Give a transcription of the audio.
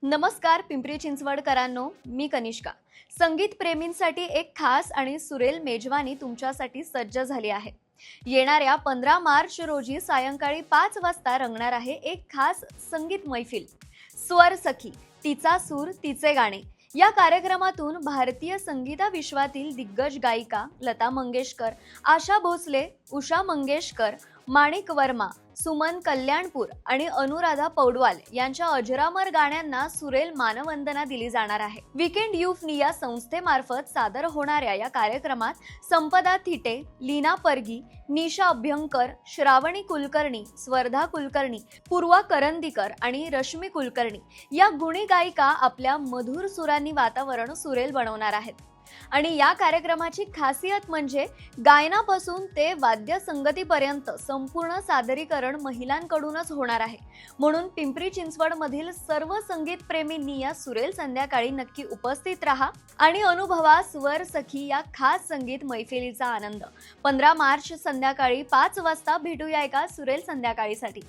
नमस्कार पिंपरी चिंचवडकरांनो, मी कनिष्का. संगीत प्रेमींसाठी एक खास आणि सुरेल मेजवानी तुमच्यासाठी सज्ज झाली आहे. येणाऱ्या 15 मार्च रोजी सायंकाळी 5 वाजता रंगणार आहे एक खास संगीत मैफिल. स्वर सखी, तिचा सूर तिचे गाणे या कार्यक्रमातून भारतीय संगीता विश्वातील दिग्गज गायिका लता मंगेशकर, आशा भोसले, उषा मंगेशकर, माणिक वर्मा, सुमन कल्याणपूर आणि अनुराधा पौडवाल यांच्या अजरामर गाण्यांना सुरेल मानवंदना दिली जाणार आहे. वीकेंड युफनी या संस्थेमार्फत सादर होणाऱ्या या कार्यक्रमात संपदा थिटे, लीना परगी, निशा अभ्यंकर, श्रावणी कुलकर्णी, स्वर्धा कुलकर्णी, पूर्वा करंदीकर आणि रश्मी कुलकर्णी या गुणी गायिका आपल्या मधुर सुरांनी वातावरण सुरेल बनवणार आहेत. आणि या कार्यक्रमाची खासियत म्हणजे गायनापासून ते वाद्य संगतीपर्यंत संपूर्ण सादरीकरण महिलांकडूनच होणार आहे. म्हणून पिंपरी चिंचवड मधील सर्व संगीत प्रेमींनी या सुरेल संध्याकाळी नक्की उपस्थित राहा आणि अनुभवा स्वर सखी या खास संगीत मैफिलीचा आनंद. 15 मार्च संध्याकाळी 5 वाजता भेटूया एका सुरेल संध्याकाळीसाठी.